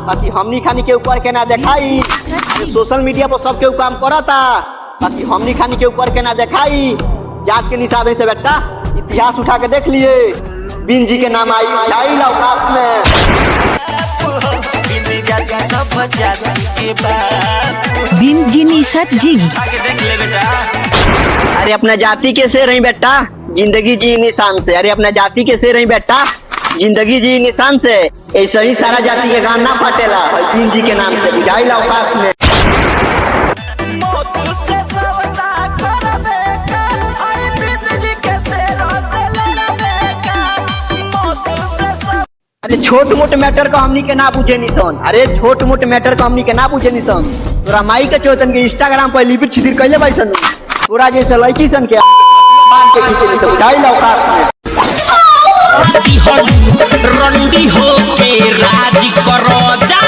बाकी हमनी खानी के ऊपर के ना देखाई। सोशल मीडिया पर सब केहू काम करता, बाकी हमनी खानी के ऊपर के ना देखाई। जात के निषाद से बेटा इतिहास उठा के देख लिए, बिन जी के नाम आई औकात में। बिन जी निषाद जी अरे अपना जाति के से रही बेटा, जिंदगी जी निशान से। अरे अपना जाति के से रही बेटा, जिंदगी जी निशान से। ऐसा ही सारा जाति के गान ना फटेला बिन जी के नाम से। बुझाई औकात में। अरे छोट मोट मैटर का हमनी के ना बुझे निशान। अरे छोट मोट मैटर का हमनी के ना बुझे निशान। तोरा माई के चौथन के इंस्टाग्राम पर लिपिट छिदिर कैले बैसन, तोरा जैसे लड़की सन के बांध के खींचे निशान। बुझाई औकात में। रंडी हो के राज करो जा।